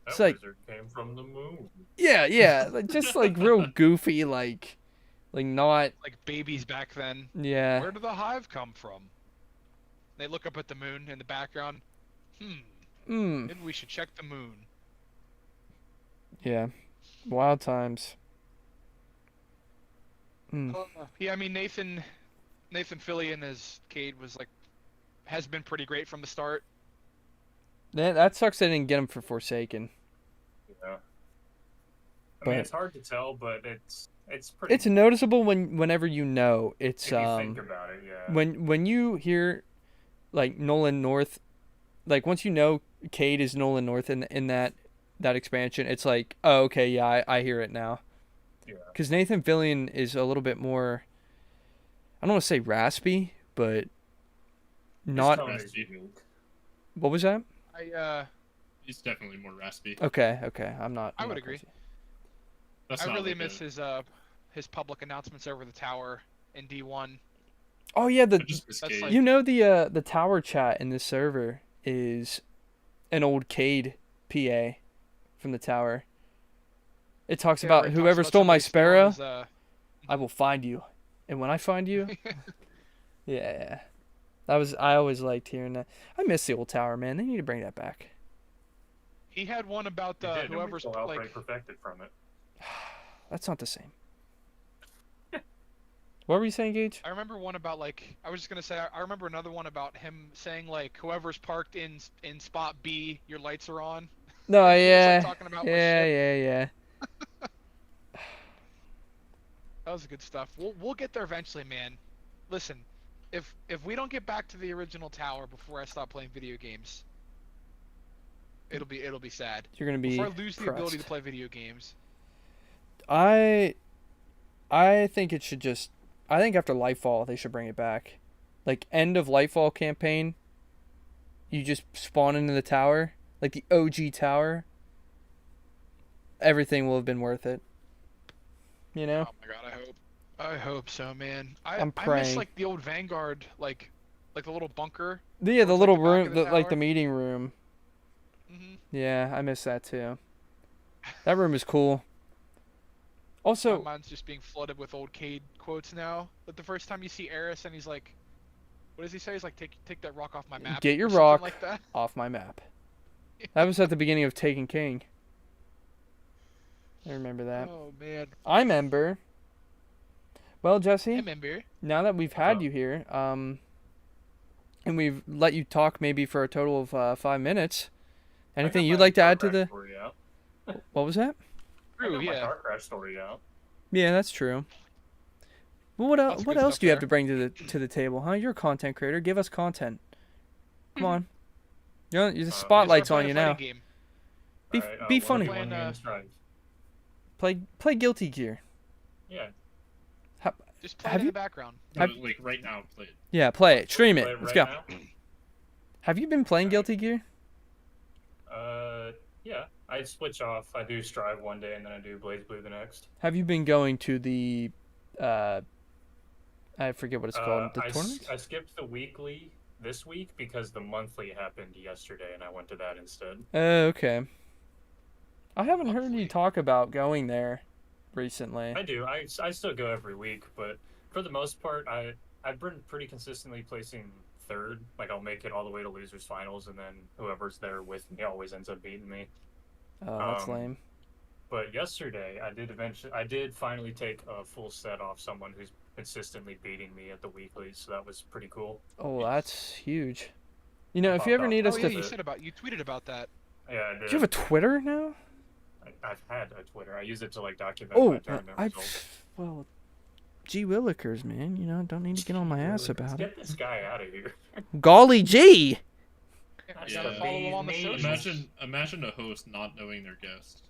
That It's like- wizard came from the moon. Yeah, like, just like real goofy, like not, Like babies back then. yeah. Where did the hive come from? They look up at the moon in the background. Maybe we should check the moon. Yeah. Wild times. Yeah, I mean Nathan Fillion as Cade has been pretty great from the start. That sucks they didn't get him for Forsaken. Yeah. I But- mean, it's hard to tell, but it's pretty. It's noticeable whenever you know it's if you think about it, yeah. when you hear like Nolan North, like once you know Cade is Nolan North in that expansion, it's like, oh, okay, yeah, I hear it now. Yeah. Because Nathan Fillion is a little bit more, I don't want to say raspy, but His not. tone is Raspy. unique. What was that? He's definitely more raspy. Okay, I'm not. I I'm would not agree. crazy. That's I not really like miss his public announcements over the tower in D1. Oh yeah, I just miss That's Cade. like- you know the tower chat in this server is an old Cade PA from the tower. It talks Yeah, where about it whoever talks stole about my somebody sparrow, stealing I will find you, and when I find you, yeah. I always liked hearing that. I miss the old tower, man. They need to bring that back. He had one about He did, and we whoever's still outright like perfected from it. That's not the same. What were you saying, Gage? I remember one about like I was just gonna say I remember another one about him saying like whoever's parked in spot B, your lights are on. No, He was, like, yeah, talking about what yeah, ship. yeah. That was good stuff. We'll get there eventually, man. Listen, if we don't get back to the original tower before I stop playing video games, it'll be sad. You're gonna be Before I lose the ability to pressed. play video games. I think it should just. I think after Lightfall they should bring it back, like end of Lightfall campaign. You just spawn into the tower, like the OG tower. Everything will have been worth it. You know. Oh my god, I hope so, man. I I'm miss praying. like the old Vanguard, like the little bunker. Yeah, the Or, like, little the back room, of the like the tower. meeting room. hmm Yeah, I miss that too. That room is cool. Also, My mind's just being flooded with old Cade quotes now. But the first time you see Eris and he's like, what does he say? He's like, take that rock off my map. get your or something rock like that. off my map. That was at the beginning of Taken King. I remember that. Oh man. I remember. Well, Jesse, I remember. now that we've had up? you here, and we've let you talk maybe for a total of 5 minutes, anything I got you'd my like to car add to crash the? story out. What was that? I True, got my yeah. car crash story out. Yeah, that's true. Well, Lots of what good else stuff do you have there. to bring to the table, huh? You're a content creator. Give us content. Come on. The spotlight's on you now. Game. Be- Alright, be what funny. do you want me to try? Play Guilty Gear. Yeah. Just play Have it in you- the background. No, Have- like right now, play it. Yeah, play it. Stream it. Play Let's right go. now? Have you been playing Guilty Gear? Yeah. I switch off. I do Strive one day and then I do Blaze Blue the next. Have you been going to the I forget what it's called. The I tournament? I skipped the weekly this week because the monthly happened yesterday and I went to that instead. Oh, okay. I haven't heard you Monthly. talk about going there recently. I do. I still go every week, but for the most part, I've been pretty consistently placing third. Like I'll make it all the way to losers finals, and then whoever's there with me always ends up beating me. Oh, that's Um, lame. But yesterday, I did finally take a full set off someone who's consistently beating me at the weekly, so that was pretty cool. Oh, that's huge. You know, if you ever need Oh us yeah, to, you tweeted about that. Yeah, I did. do you have a Twitter now? I've had a Twitter. I use it to like document Oh, my tournament results. well, gee willikers, man. You know, don't need to get on my ass Let's about it. get this guy out of here. Golly gee! You Yeah. gotta follow him on the Be socials. Imagine a host not knowing their guest.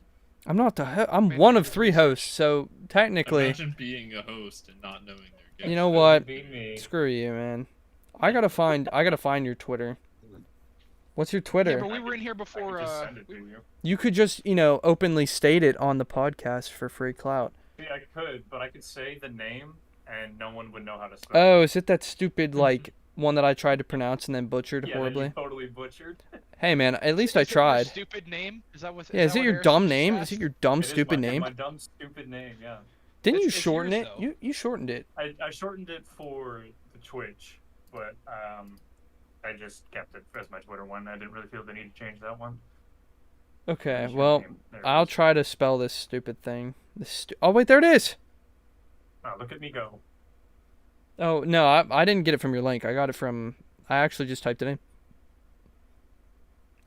I'm not I'm Man, one of do 3 research. hosts, so technically, Imagine being a host and not knowing their guest. you know what? Be me. Screw you, man. I gotta find your Twitter. What's your Yeah, Twitter? but we were in here I before. could just send it to you. You could just, openly state it on the podcast for free clout. See, I could, but I could say the name and no one would know how to spell Oh, is it that stupid, like, one that I tried to pronounce and then butchered it. Yeah, that horribly? you totally butchered. Hey, man, at least I Is it your tried. Stupid name? Is that what? Yeah, is that it what your Eris dumb just name? asked? Is it your dumb, It is stupid my, name? My dumb, stupid name, yeah. Didn't you it's shorten yours, it? though. You shortened it. I shortened it for the Twitch, but I just kept it as my Twitter one. I didn't really feel the need to change that one. Okay, Change your well, name. There it I'll is. try to spell this stupid thing. Oh, wait, there it is! Oh, look at me go. Oh, no, I didn't get it from your link. I got it from... I actually just typed it in.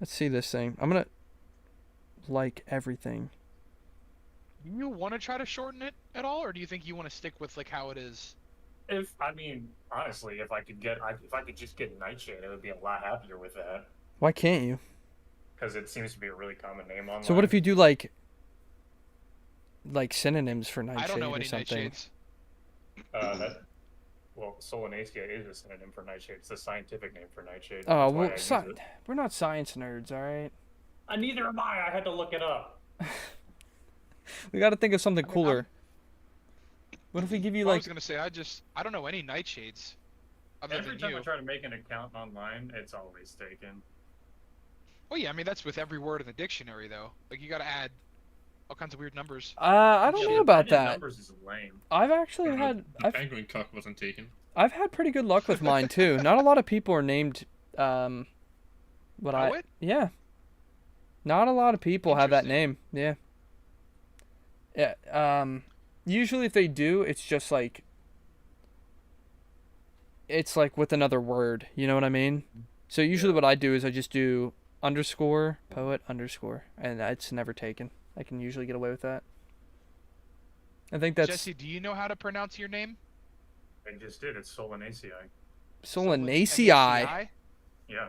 Let's see this thing. I'm gonna like everything. Do you want to try to shorten it at all, or do you think you want to stick with like how it is? Honestly, if I could just get Nightshade, I would be a lot happier with that. Why can't you? Because it seems to be a really common name online. So what if you do like synonyms for I Nightshade don't know or any something? Nightshades. Well, Solanaceae is a synonym for Nightshade. It's the scientific name for Nightshade. Oh, That's why I well, use it. we're not science nerds, all right? Neither am I. I had to look it up. We got to think of something I mean, cooler. What if we give you I like was gonna say I don't know any Nightshades. Other Every than time you. I try to make an account online, it's always taken. Well, yeah, I mean that's with every word in the dictionary though. Like you gotta add all kinds of weird numbers. I don't know about Added that. Numbers is lame. I've actually had The penguin cuck wasn't taken. I've had pretty good luck with mine too. Not a lot of people are named Poet? yeah. Not a lot of people have that name. Yeah. Yeah, usually if they do, it's just like it's like with another word, you know what I mean? So usually what I do is I just do underscore poet underscore, and it's never taken. I can usually get away with that. I think that's Jesse, do you know how to pronounce your name? I just did. It's Solanaceae. Solanaceae. Yeah.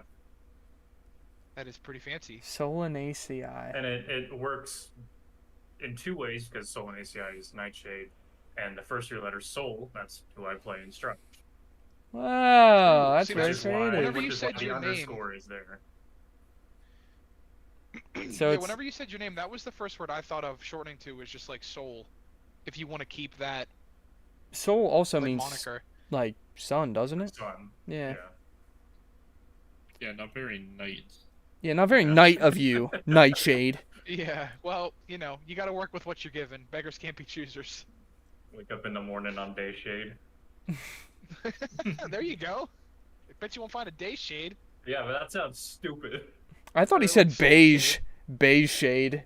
That is pretty fancy. Solanaceae. And it works in 2 ways because Solanaceae is Nightshade, and the first 3 letters Sol. That's who I play in Strive. Wow, that's See, very Which is why- creative. Whenever which you is said why the your name- underscore is there. So Yeah, it's whenever you said your name, that was the first word I thought of shortening to was just like soul. If you want to keep that soul also like means moniker. like sun, doesn't it? Son. Yeah. Yeah, not very night. Yeah, not very Yeah. night of you, Nightshade. Yeah. Well, you know, you got to work with what you're given. Beggars can't be choosers. Wake up in the morning on day shade. There you go. I bet you won't find a day shade. Yeah, but that sounds stupid. I thought he said beige, beige shade.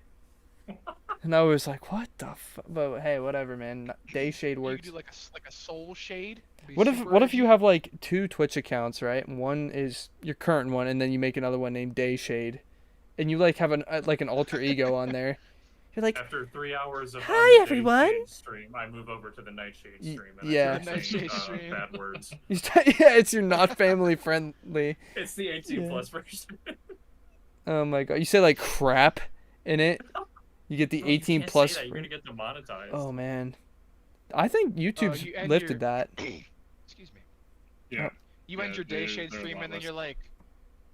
And I was like, what the fuck? But hey, whatever, man. Day shade You works. could do like a soul shade. Be What if super what if you edgy. have like 2 Twitch accounts, right? One is your current one, and then you make another one named Day Shade, and you like have an like an alter ego on there. You're like, After 3 hours of Hi, on the everyone. Day Shade stream, I move over to the Nightshade stream and yeah. I The start saying, Nightshade stream. bad words. yeah, it's your not family friendly. It's the 18 Yeah. plus version. Oh my god, you say like crap in it. You get the Bro, you 18 can't plus. say that. You're gonna get demonetized. Oh man, I think YouTube's you end lifted your- that. Excuse me. Yeah. You end your day shade they're a stream lot and then less. you're like,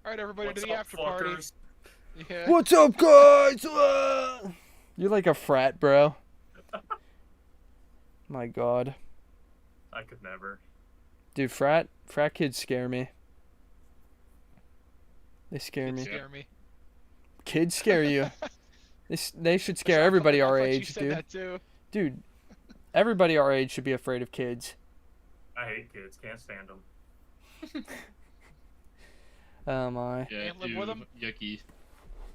all right, everybody What's to the up, after party. fuckers? Yeah. What's up, guys? You're like a frat, bro. My god, I could never. dude, frat kids scare me. They scare Kids me. scare me. Kids scare you. They should scare I thought- everybody I our thought you age, said dude. that too. Dude, everybody our age should be afraid of kids. I hate kids. Can't stand them. Oh my. Yeah, Can't live with 'em? yucky.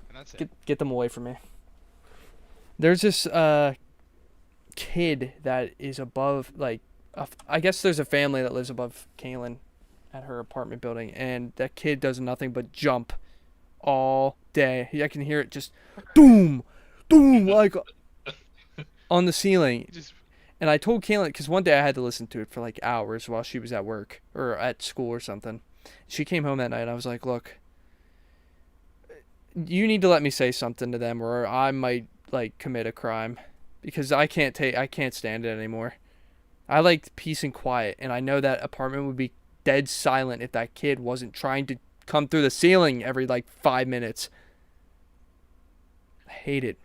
And that's it. Get them away from me. There's this kid that is above like I guess there's a family that lives above Kaylin at her apartment building, and that kid does nothing but jump all day. I can hear it just doom, doom like on the ceiling. Just And I told Kaylin, because one day I had to listen to it for like hours while she was at work or at school or something. She came home that night and I was like, look, you need to let me say something to them or I might like commit a crime because I can't stand it anymore. I like peace and quiet, and I know that apartment would be dead silent if that kid wasn't trying to come through the ceiling every like 5 minutes. I hate it.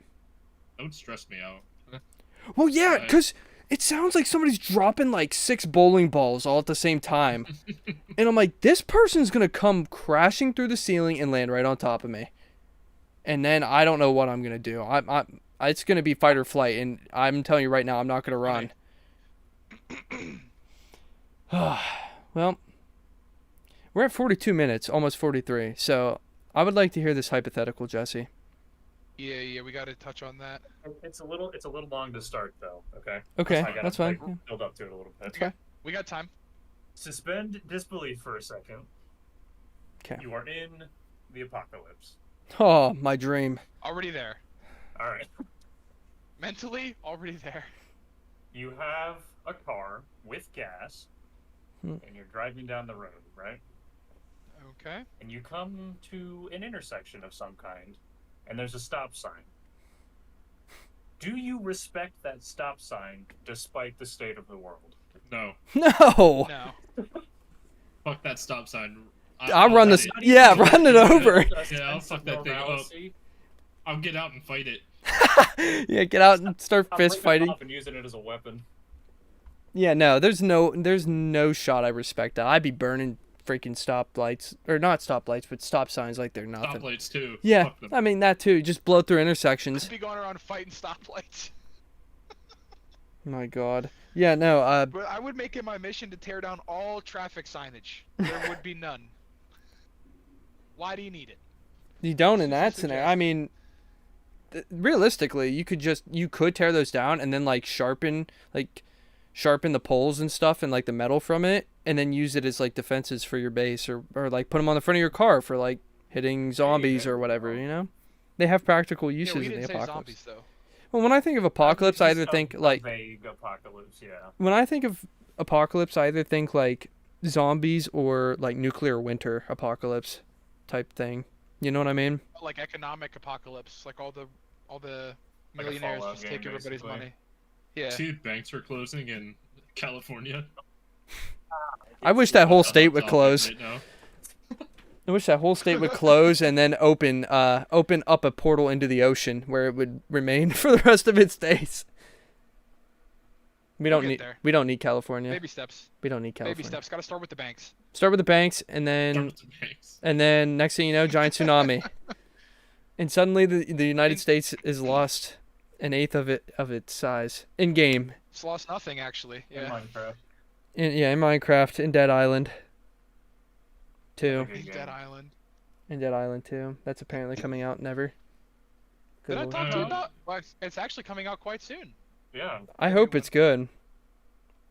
That would stress me out. Well, yeah, Right. because it sounds like somebody's dropping like 6 bowling balls all at the same time. And I'm like, this person's going to come crashing through the ceiling and land right on top of me. And then I don't know what I'm going to do. It's going to be fight or flight. And I'm telling you right now, I'm not going to run. Well, we're at 42 minutes, almost 43. So I would like to hear this hypothetical, Jesse. yeah, we got to touch on that. It's a little long to start though. Okay. Okay, I gotta, that's fine. like, build up to it a little bit. Okay. We got time. Suspend disbelief for a second. 'Kay. You are in the apocalypse. Oh, my dream. Already there. All right. Mentally, already there. You have a car with gas, Hmm. and you're driving down the road, right? Okay. And you come to an intersection of some kind, and there's a stop sign. Do you respect that stop sign despite the state of the world? No. No. No. Fuck that stop sign. I'll run fight this. it. Yeah, run it over. Yeah, I'll fuck that thing up. I'll get out and fight it. Yeah, get out and start I'm fist ripping it fighting. off and using it as a weapon. Yeah, no, there's no shot I respect that. I'd be burning freaking stoplights, or not stoplights, but stop signs like they're nothing. Stoplights too. Yeah, Fuck them. I mean that too. Just blow through intersections. I'd be going around fighting stoplights. My God. Yeah, no. But I would make it my mission to tear down all traffic signage. There would be none. Why do you need it? You don't in Just a that scenario. I suggestion. mean, realistically, you could tear those down and then like sharpen the poles and stuff and like the metal from it, and then use it as like defenses for your base, or like put them on the front of your car for like hitting zombies or whatever. You know, they have practical Yeah, uses we in the didn't say apocalypse. zombies though. Well, when I think of apocalypse, I either Just think a like vague apocalypse. Yeah. when I think of apocalypse, I either think like zombies or like nuclear winter apocalypse type thing. You know what I mean? Like economic apocalypse, like all the Like a millionaires Fallout just game, take everybody's basically. money. Yeah. 2 banks were closing in California. I wish that whole state would Hot topic close. right now. I wish that whole state would close and then open up a portal into the ocean where it would remain for the rest of its days. We We'll don't get need there. we don't need California. Baby steps. We don't need California. Baby steps. Got to start with the banks. Start with the banks and Start then with the banks. next thing you know, giant tsunami. And suddenly the United In- States is lost an eighth of its size in game. It's lost nothing actually. In Yeah. Minecraft. In Minecraft, in Dead Island, too. Good Dead game. Island. In Dead Island 2. That's apparently coming out never. Good Did I lord. talk to you about? Well, it's actually coming out quite soon. Yeah. I hope it's good.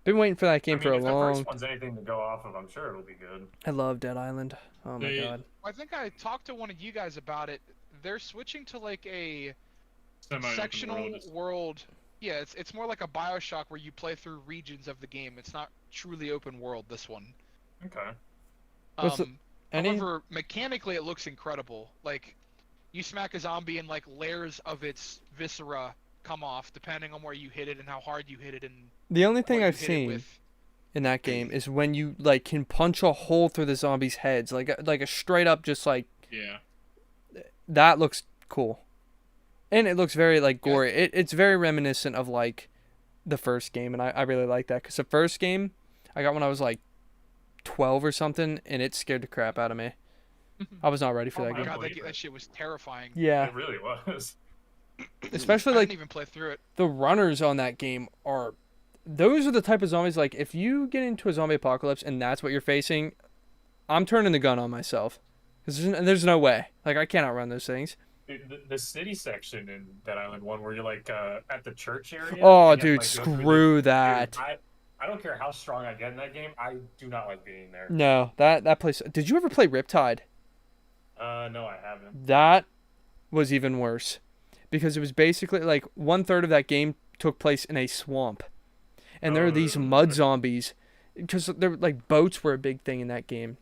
Been waiting for that game for a if the long. first one's anything to go off of, I'm sure it'll be good. I love Dead Island. Oh my They- god. I think I talked to one of you guys about it. They're switching to like a Semi-open sectional world is- world. Yeah, it's more like a BioShock where you play through regions of the game. It's not truly open world. This one. Okay. What's the- Any? However, mechanically it looks incredible. Like, you smack a zombie and like layers of its viscera come off depending on where you hit it and how hard you hit it and The only thing what you I've hit it seen with. in that game is when you like can punch a hole through the zombies' heads, like a straight up just like Yeah. that looks cool, and it looks very like gory. It's very reminiscent of like the first game, and I really like that because the first game I got when I was like 12 or something, and it scared the crap out of me. I was not ready for Oh that my game. God, believe it. that shit was terrifying. Yeah, It really was. especially I like didn't even play through it. the runners on that game are. Those are the type of zombies like if you get into a zombie apocalypse and that's what you're facing, I'm turning the gun on myself. Because there's no way. Like, I can't outrun those things. The city section in Dead Island 1 where you're like at the church area. Oh, and you dude, have to, like, go through screw Dude, that. I don't care how strong I get in that game. I do not like being there. No, that place. Did you ever play Riptide? No, I haven't. That was even worse. Because it was basically like 1/3 of that game took place in a swamp. And there are these mud zombies. Because there like boats were a big thing in that game.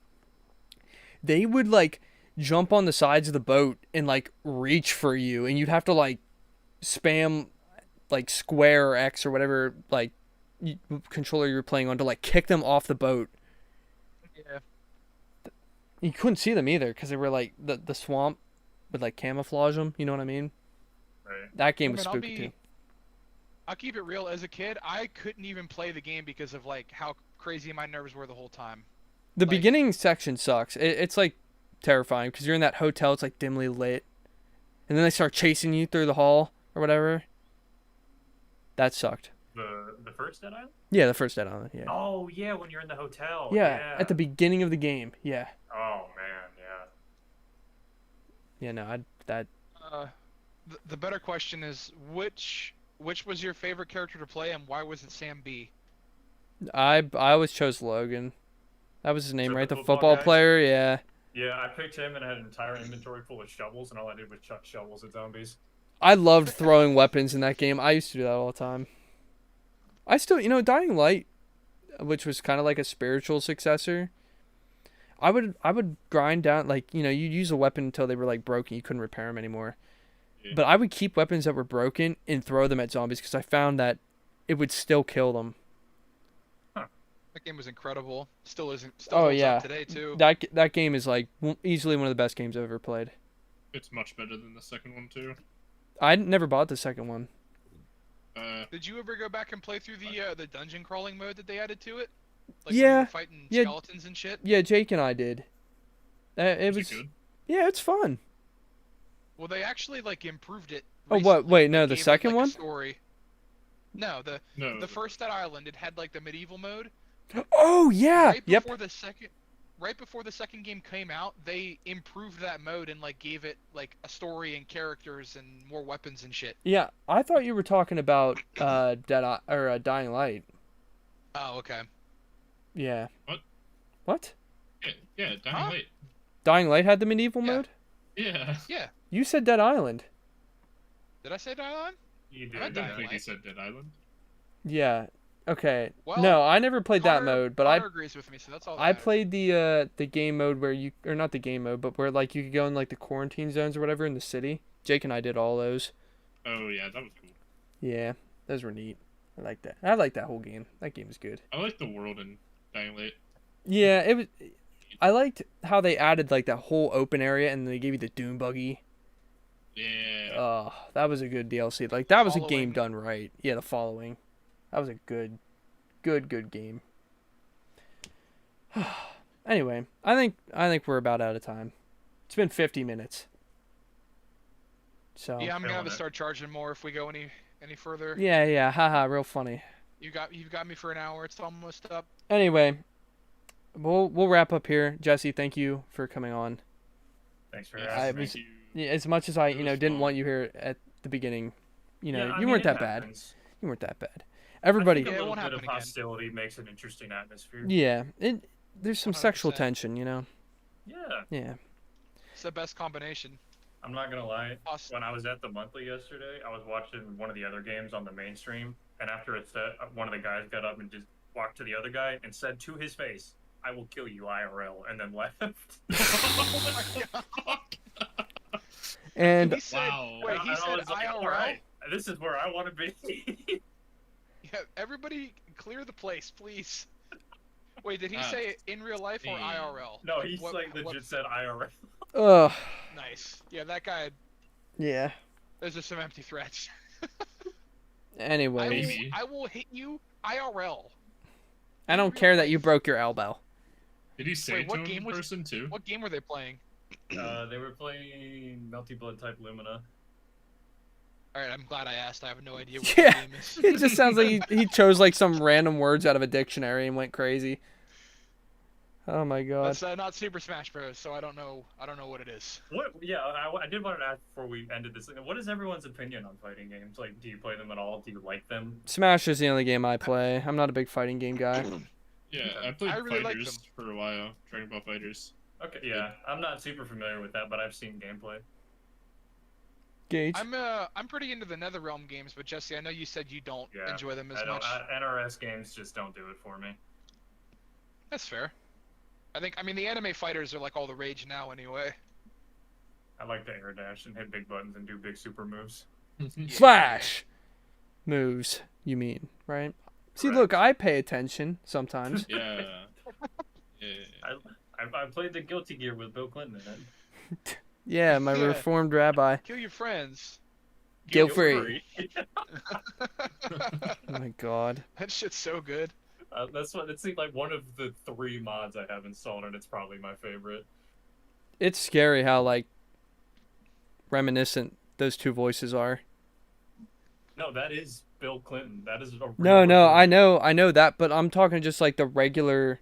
They would like jump on the sides of the boat and like reach for you, and you'd have to like spam like square or X or whatever like controller you were playing on to like kick them off the boat. Yeah. You couldn't see them either because they were like the swamp would like camouflage them. You know what I mean? Right. That game I was mean, spooky too. I'll keep it real. As a kid, I couldn't even play the game because of like how crazy my nerves were the whole time. The like- beginning section sucks. It's like terrifying because you're in that hotel. It's like dimly lit, and then they start chasing you through the hall or whatever. That sucked. The first Dead Island? Yeah, the first Dead Island. Yeah. Oh yeah, when you're in the hotel. Yeah, at the beginning of the game. Yeah. Oh man, yeah. Yeah, no, that The better question is which was your favorite character to play and why was it Sam B? I always chose Logan. That was his name, So right? the The football football guy? player, yeah. Yeah, I picked him and I had an entire inventory full of shovels, and all I did was chuck shovels at zombies. I loved throwing weapons in that game. I used to do that all the time. I still, Dying Light, which was kind of like a spiritual successor. I would grind down like, you'd use a weapon until they were like broken, you couldn't repair them anymore. Yeah. But I would keep weapons that were broken and throw them at zombies because I found that it would still kill them. That game was incredible. Still holds yeah. up today too. That game is like easily one of the best games I've ever played. It's much better than the second one too. I never bought the second one. Did you ever go back and play through the dungeon crawling mode that they added to it? Like when you Yeah, were fighting yeah. skeletons and shit. Yeah, Jake and I did. It was good? yeah, it's fun. Well, they actually like improved it. Oh, what? recently. Wait, They no, the gave it, second like, a one? story. No, No. the first Dead Island, it had like the medieval mode. Oh yeah, Right yep. before the second game came out, they improved that mode and like gave it like a story and characters and more weapons and shit. Yeah, I thought you were talking about Dying Light. Oh, okay. Yeah. What? What? Yeah, Dying Huh? Light. Dying Light had the medieval Yeah. mode? Yeah. Yeah. You said Dead Island. Did I say Dead Island? You I did. I Dying think he Light. said Dead Island. Yeah. Okay. Well, no, I never played that Connor- mode, but Connor agrees with me, so that's all. that I matters. played the game mode where you or not the game mode, but where like you could go in like the quarantine zones or whatever in the city. Jake and I did all those. Oh yeah, that was cool. Yeah, those were neat. I like that. I like that whole game. That game was good. I like the world in Dying Light. Yeah, it was. I liked how they added like that whole open area and they gave you the dune buggy. Yeah. Oh, that was a good DLC. Like that was a game Following. done right. Yeah, the following. That was a good game. Anyway, I think we're about out of time. It's been 50 minutes. So Yeah, I'm gonna have to Killing it. start charging more if we go any further. yeah, haha, real funny. You've got me for an hour. It's almost up. Anyway, we'll wrap up here. Jesse, thank you for coming on. Thanks for Yes, asking was- me. thank you. Yeah, as much as I, It was didn't fun. want you here at the beginning, Yeah, I you mean, weren't it that bad. happens. You weren't that bad. I Everybody, think a Yeah, it little won't bit of happen again. hostility makes an interesting atmosphere. yeah, there's some sexual 100%. tension, Yeah. Yeah. It's the best combination. I'm not gonna lie. Host- When I was at the monthly yesterday, I was watching one of the other games on the mainstream, and after it set, one of the guys got up and just walked to the other guy and said to his face, "I will kill you, IRL," and then left. Oh my God. And He said, Wow. wait, he And I said was like, IRL? "All right, this is where I want to be." Yeah, everybody clear the place, please. Wait, did he Ah. say in real life or Damn. IRL? No, he's What- like what- legit said IRL. ugh, Nice. Yeah, that guy. yeah. Those are some empty threats. Anyway, Maybe. I will hit you IRL. I don't care that you broke your elbow. Did he say Wait, it what to him game in was- person too? What game were they playing? They were playing Melty Blood type Lumina. All right, I'm glad I asked. I have no idea what Yeah. the game is. It just sounds like he chose like some random words out of a dictionary and went crazy. Oh my god. That's not Super Smash Bros. So I don't know. I don't know what it is. What? Yeah, I did want to ask before we ended this. What is everyone's opinion on fighting games? Like, do you play them at all? Do you like them? Smash is the only game I play. I'm not a big fighting game guy. Yeah, I played I really like Fighters for a while. Dragon Ball Fighters. Okay, yeah, I'm not super familiar with that, but I've seen gameplay. Gage. I'm pretty into the NetherRealm games, but Jesse, I know you said you don't Yeah, enjoy them as I don't. much. NRS games just don't do it for me. That's fair. I mean the anime fighters are like all the rage now anyway. I like to air dash and hit big buttons and do big super moves. Slash moves, you mean, right? See, Correct. look, I pay attention sometimes. Yeah. Yeah. I played the Guilty Gear with Bill Clinton in it. Yeah, my Yeah. reformed rabbi. Kill your friends. Guilt free. Oh my god. That shit's so good. That's what it seemed like one of the 3 mods I have installed, and it's probably my favorite. It's scary how like reminiscent those two voices are. No, that is Bill Clinton. That is a real No, recording. I know that, but I'm talking just like the regular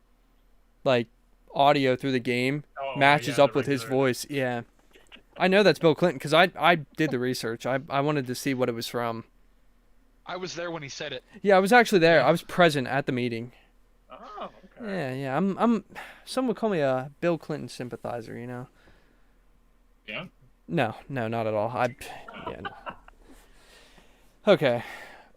like audio through the game Oh, matches yeah, up the with his regular- voice. Yeah. I know that's Bill Clinton because I did the research. I wanted to see what it was from. I was there when he said it. Yeah, I was actually there. I was present at the meeting. Oh, okay. Yeah. I'm some would call me a Bill Clinton sympathizer, you know. Yeah. No, not at all. Yeah, no. Okay.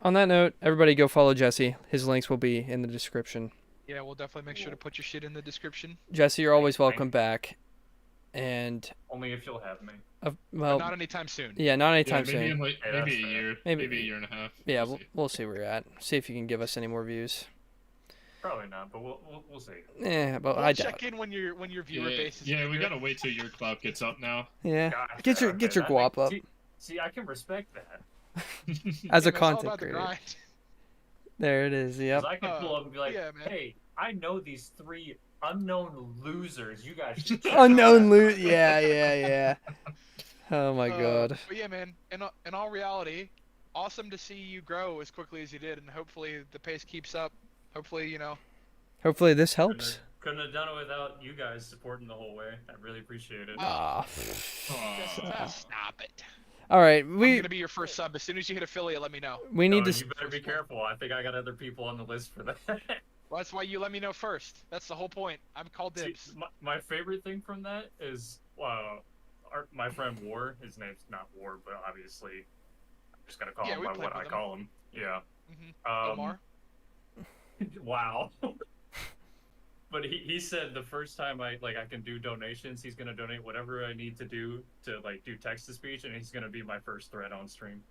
On that note, everybody go follow Jesse. His links will be in the description. Yeah, we'll definitely make sure to put your shit in the description. Jesse, you're always Thank you. welcome back. And Only if you'll have me. But well, not anytime soon. yeah, not Yeah, anytime maybe soon. in like Yeah, maybe that's a fair. year, Maybe- maybe a year and a half. Yeah, We'll see. we'll see where you're at. See if you can give us any more views. Probably not, but we'll see. Yeah, but We'll I check doubt. in when your viewer Yeah, base is yeah, we bigger. gotta wait till your clout gets up now. Yeah, Gotcha, get your okay, get your that guap makes- up See, I can respect that. as a Yeah, man, it's all content about the creator. grind. There it is. Yep. 'Cause I can pull up and be like, yeah, man. hey, I know these 3 unknown losers. You guys should check Unknown them out." loot. Yeah. Oh my god. But yeah, man. In all reality, awesome to see you grow as quickly as you did, and hopefully the pace keeps up. Hopefully, Hopefully this helps. Couldn't have done it without you guys supporting the whole way. I really appreciate it. Ah. Aw. stop it. All right, I'm we gonna be your first sub. As soon as you hit affiliate, let me know. we need No, to. you better be careful. I think I got other people on the list for that. Well, that's why you let me know first. That's the whole point. I'm called See, dibs. my favorite thing from that is my friend War. His name's not War, but obviously I'm just gonna call Yeah, him we by played what I with him. call him. Yeah. Mm-hmm. Omar. Wow. But he said the first time I can do donations, he's gonna donate whatever I need to do text to speech, and he's gonna be my first threat on stream.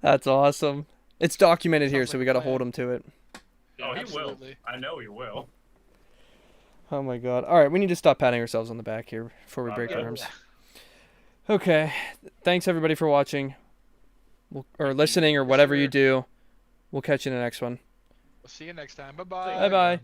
That's awesome. It's documented here, Sounds so like we a got to plan. hold him to it. Oh, he will. Absolutely. I know he will. Oh my god. All right, we need to stop patting ourselves on the back here before we break Okay. arms. Okay. Thanks everybody for watching. Or listening or whatever you do. We'll catch you in the next one. We'll see you next time. Bye bye. Bye-bye.